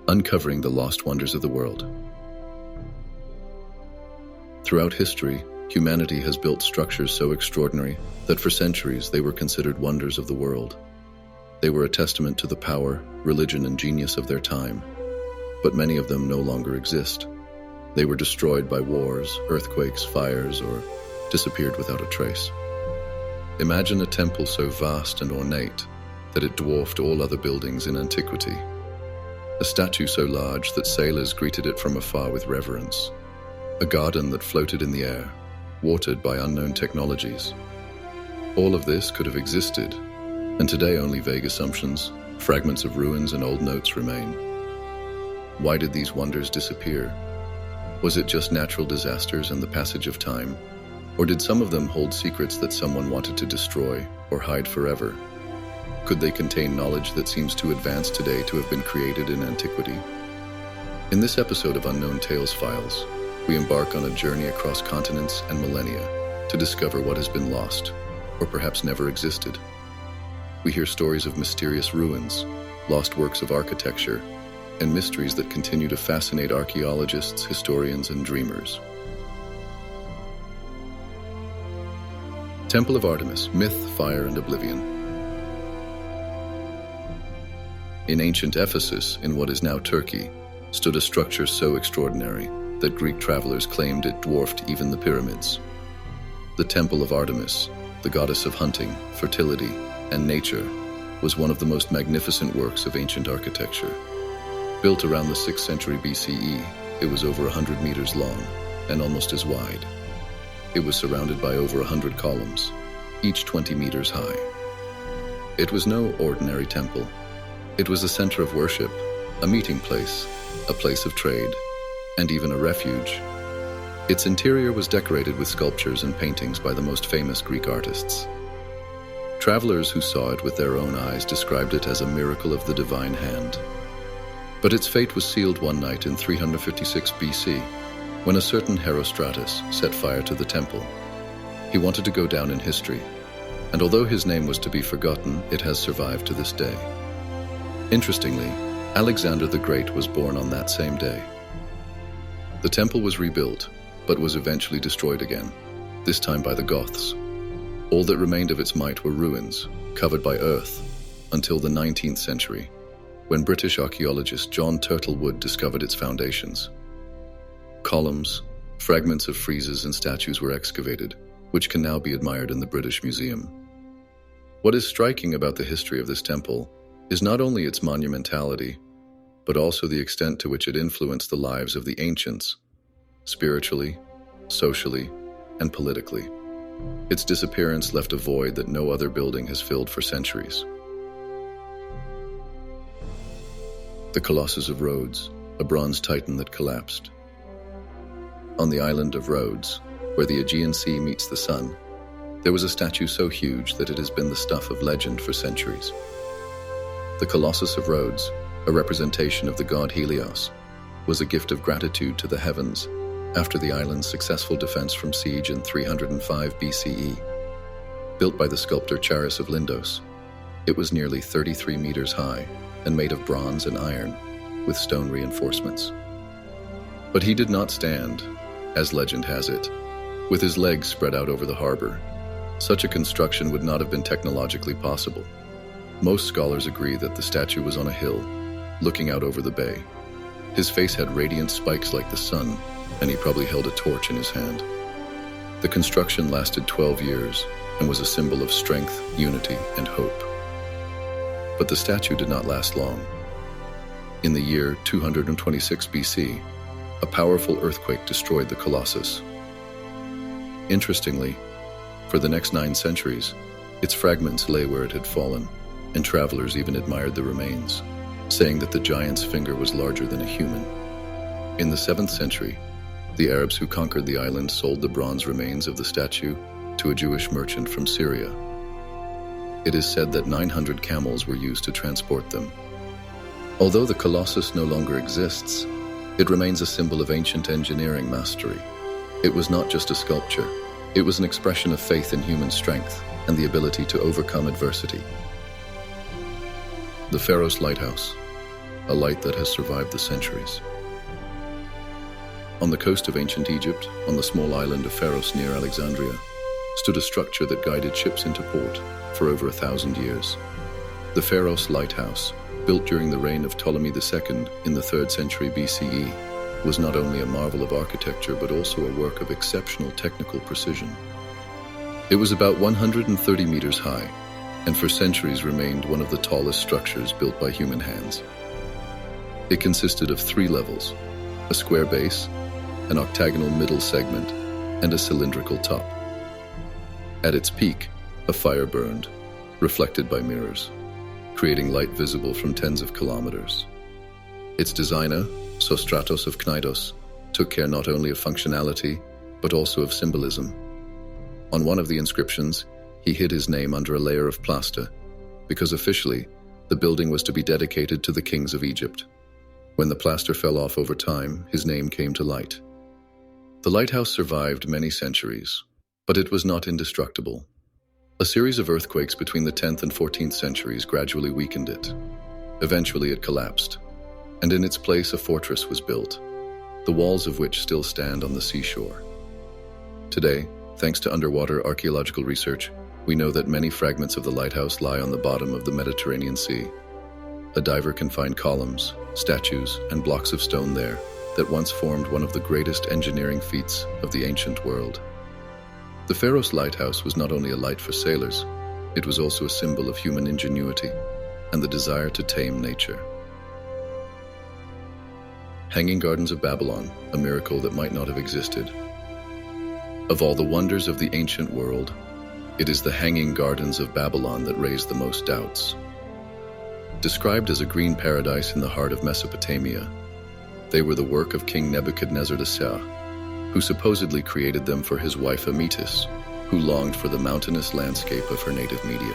uncovering the lost wonders of the world. Throughout history, humanity has built structures so extraordinary that for centuries they were considered wonders of the world. They were a testament to the power, religion, and genius of their time, but many of them no longer exist. They were destroyed by wars, earthquakes, fires, or disappeared without a trace. Imagine a temple so vast and ornate that it dwarfed all other buildings in antiquity. A statue so large that sailors greeted it from afar with reverence. A garden that floated in the air, watered by unknown technologies. All of this could have existed, and today only vague assumptions, fragments of ruins and old notes remain. Why did these wonders disappear? Was it just natural disasters and the passage of time? Or did some of them hold secrets that someone wanted to destroy or hide forever? Could they contain knowledge that seems too advanced today to have been created in antiquity? In this episode of Unknown Tales Files, we embark on a journey across continents and millennia to discover what has been lost, or perhaps never existed. We hear stories of mysterious ruins, lost works of architecture, and mysteries that continue to fascinate archaeologists, historians, and dreamers. Temple of Artemis, Myth, Fire, and Oblivion. In ancient Ephesus, in what is now Turkey, stood a structure so extraordinary that Greek travelers claimed it dwarfed even the pyramids. The Temple of Artemis, the goddess of hunting, fertility, and nature, was one of the most magnificent works of ancient architecture. Built around the 6th century BCE, it was over 100 meters long and almost as wide. It was surrounded by over 100 columns, each 20 meters high. It was no ordinary temple. It was a center of worship, a meeting place, a place of trade, and even a refuge. Its interior was decorated with sculptures and paintings by the most famous Greek artists. Travelers who saw it with their own eyes described it as a miracle of the divine hand. But its fate was sealed one night in 356 BC, when a certain Herostratus set fire to the temple. He wanted to go down in history, and although his name was to be forgotten, it has survived to this day. Interestingly, Alexander the Great was born on that same day. The temple was rebuilt, but was eventually destroyed again, this time by the Goths. All that remained of its might were ruins, covered by earth, until the 19th century, when British archaeologist John Turtlewood discovered its foundations. Columns, fragments of friezes and statues were excavated, which can now be admired in the British Museum. What is striking about the history of this temple is not only its monumentality, but also the extent to which it influenced the lives of the ancients, spiritually, socially, and politically. Its disappearance left a void that no other building has filled for centuries. The Colossus of Rhodes, a bronze titan that collapsed. On the island of Rhodes, where the Aegean Sea meets the sun, there was a statue so huge that it has been the stuff of legend for centuries. The Colossus of Rhodes, a representation of the god Helios, was a gift of gratitude to the heavens after the island's successful defense from siege in 305 BCE. Built by the sculptor Charis of Lindos, it was nearly 33 meters high and made of bronze and iron, with stone reinforcements. But he did not stand, as legend has it, with his legs spread out over the harbor. Such a construction would not have been technologically possible. Most scholars agree that the statue was on a hill, looking out over the bay. His face had radiant spikes like the sun, and he probably held a torch in his hand. The construction lasted 12 years and was a symbol of strength, unity, and hope. But the statue did not last long. In the year 226 BC, a powerful earthquake destroyed the Colossus. Interestingly, for the next 9 centuries, its fragments lay where it had fallen, and travelers even admired the remains, saying that the giant's finger was larger than a human. In the 7th century, the Arabs who conquered the island sold the bronze remains of the statue to a Jewish merchant from Syria. It is said that 900 camels were used to transport them. Although the Colossus no longer exists, it remains a symbol of ancient engineering mastery. It was not just a sculpture, it was an expression of faith in human strength and the ability to overcome adversity. The Pharos Lighthouse, a light that has survived the centuries. On the coast of ancient Egypt, on the small island of Pharos near Alexandria, stood a structure that guided ships into port for over 1,000 years. The Pharos Lighthouse, built during the reign of Ptolemy II in the 3rd century BCE, was not only a marvel of architecture but also a work of exceptional technical precision. It was about 130 meters high, and for centuries remained one of the tallest structures built by human hands. It consisted of 3 levels, a square base, an octagonal middle segment, and a cylindrical top. At its peak, a fire burned, reflected by mirrors, creating light visible from tens of kilometers. Its designer, Sostratos of Knidos, took care not only of functionality, but also of symbolism. On one of the inscriptions, he hid his name under a layer of plaster, because officially, the building was to be dedicated to the kings of Egypt. When the plaster fell off over time, his name came to light. The lighthouse survived many centuries, but it was not indestructible. A series of earthquakes between the 10th and 14th centuries gradually weakened it. Eventually it collapsed, and in its place a fortress was built, the walls of which still stand on the seashore. Today, thanks to underwater archaeological research, we know that many fragments of the lighthouse lie on the bottom of the Mediterranean Sea. A diver can find columns, statues, and blocks of stone there that once formed one of the greatest engineering feats of the ancient world. The Pharos Lighthouse was not only a light for sailors, it was also a symbol of human ingenuity and the desire to tame nature. Hanging Gardens of Babylon, a miracle that might not have existed. Of all the wonders of the ancient world, it is the Hanging Gardens of Babylon that raise the most doubts. Described as a green paradise in the heart of Mesopotamia, they were the work of King Nebuchadnezzar II, who supposedly created them for his wife Amytis, who longed for the mountainous landscape of her native Media.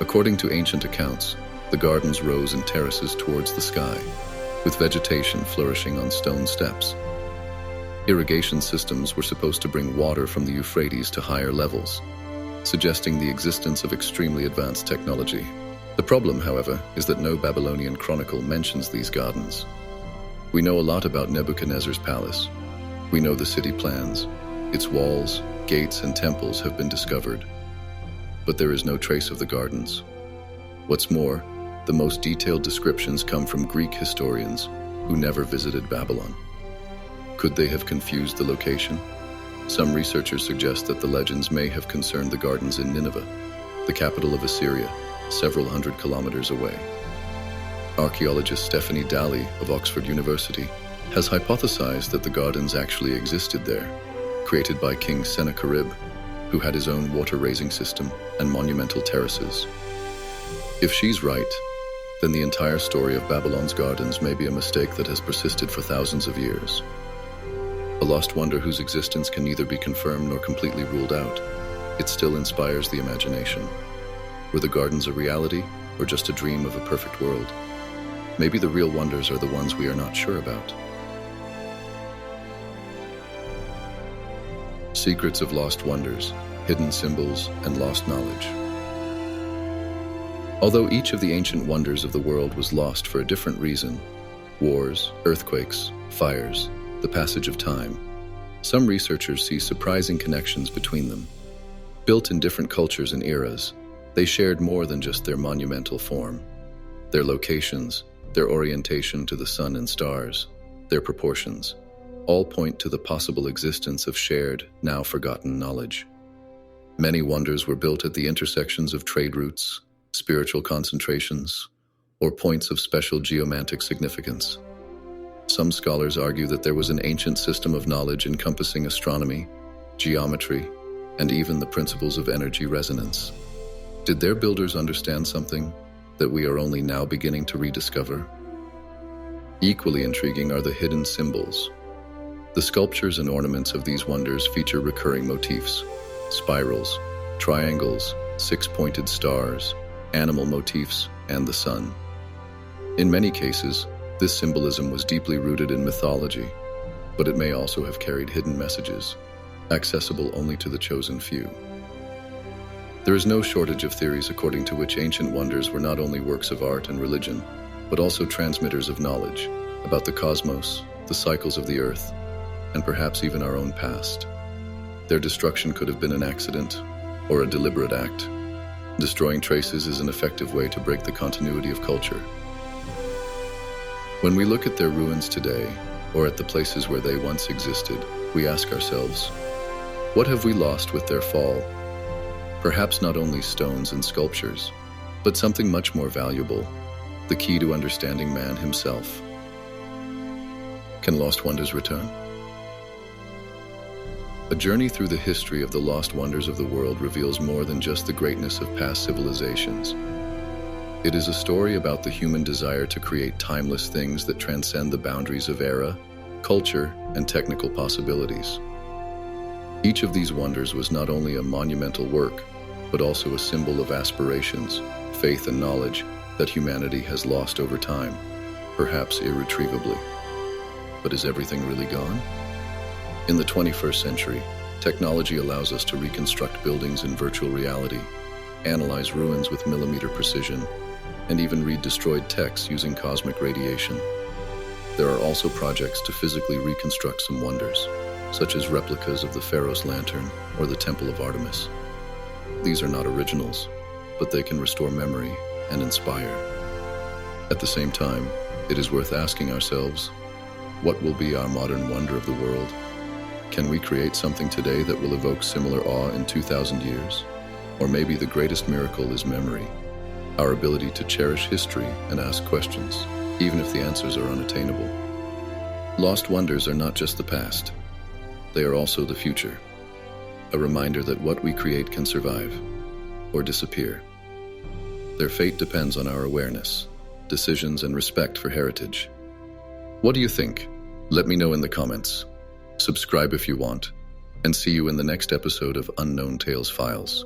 According to ancient accounts, the gardens rose in terraces towards the sky, with vegetation flourishing on stone steps. Irrigation systems were supposed to bring water from the Euphrates to higher levels, suggesting the existence of extremely advanced technology. The problem, however, is that no Babylonian chronicle mentions these gardens. We know a lot about Nebuchadnezzar's palace. We know the city plans. Its walls, gates, and temples have been discovered. But there is no trace of the gardens. What's more, the most detailed descriptions come from Greek historians who never visited Babylon. Could they have confused the location? Some researchers suggest that the legends may have concerned the gardens in Nineveh, the capital of Assyria, several hundred kilometers away. Archaeologist Stephanie Daly of Oxford University has hypothesized that the gardens actually existed there, created by King Sennacherib, who had his own water-raising system and monumental terraces. If she's right, then the entire story of Babylon's gardens may be a mistake that has persisted for thousands of years. A lost wonder whose existence can neither be confirmed nor completely ruled out. It still inspires the imagination. Were the gardens a reality, or just a dream of a perfect world? Maybe the real wonders are the ones we are not sure about. Secrets of lost wonders, hidden symbols, and lost knowledge. Although each of the ancient wonders of the world was lost for a different reason, wars, earthquakes, fires, the passage of time, some researchers see surprising connections between them. Built in different cultures and eras, they shared more than just their monumental form. Their locations, their orientation to the sun and stars, their proportions, all point to the possible existence of shared, now forgotten knowledge. Many wonders were built at the intersections of trade routes, spiritual concentrations, or points of special geomantic significance. Some scholars argue that there was an ancient system of knowledge encompassing astronomy, geometry, and even the principles of energy resonance. Did their builders understand something that we are only now beginning to rediscover? Equally intriguing are the hidden symbols. The sculptures and ornaments of these wonders feature recurring motifs: spirals, triangles, six-pointed stars, animal motifs, and the sun. In many cases, this symbolism was deeply rooted in mythology, but it may also have carried hidden messages, accessible only to the chosen few. There is no shortage of theories according to which ancient wonders were not only works of art and religion, but also transmitters of knowledge about the cosmos, the cycles of the earth, and perhaps even our own past. Their destruction could have been an accident or a deliberate act. Destroying traces is an effective way to break the continuity of culture. When we look at their ruins today, or at the places where they once existed, we ask ourselves, what have we lost with their fall? Perhaps not only stones and sculptures, but something much more valuable, the key to understanding man himself. Can lost wonders return? A journey through the history of the lost wonders of the world reveals more than just the greatness of past civilizations. It is a story about the human desire to create timeless things that transcend the boundaries of era, culture, and technical possibilities. Each of these wonders was not only a monumental work, but also a symbol of aspirations, faith, and knowledge that humanity has lost over time, perhaps irretrievably. But is everything really gone? In the 21st century, technology allows us to reconstruct buildings in virtual reality, analyze ruins with millimeter precision, and even read destroyed texts using cosmic radiation. There are also projects to physically reconstruct some wonders, such as replicas of the Pharaoh's Lantern or the Temple of Artemis. These are not originals, but they can restore memory and inspire. At the same time, it is worth asking ourselves, what will be our modern wonder of the world? Can we create something today that will evoke similar awe in 2,000 years? Or maybe the greatest miracle is memory, our ability to cherish history and ask questions, even if the answers are unattainable. Lost wonders are not just the past. They are also the future, a reminder that what we create can survive or disappear. Their fate depends on our awareness, decisions, and respect for heritage. What do you think? Let me know in the comments. Subscribe if you want, and see you in the next episode of Unknown Tales Files.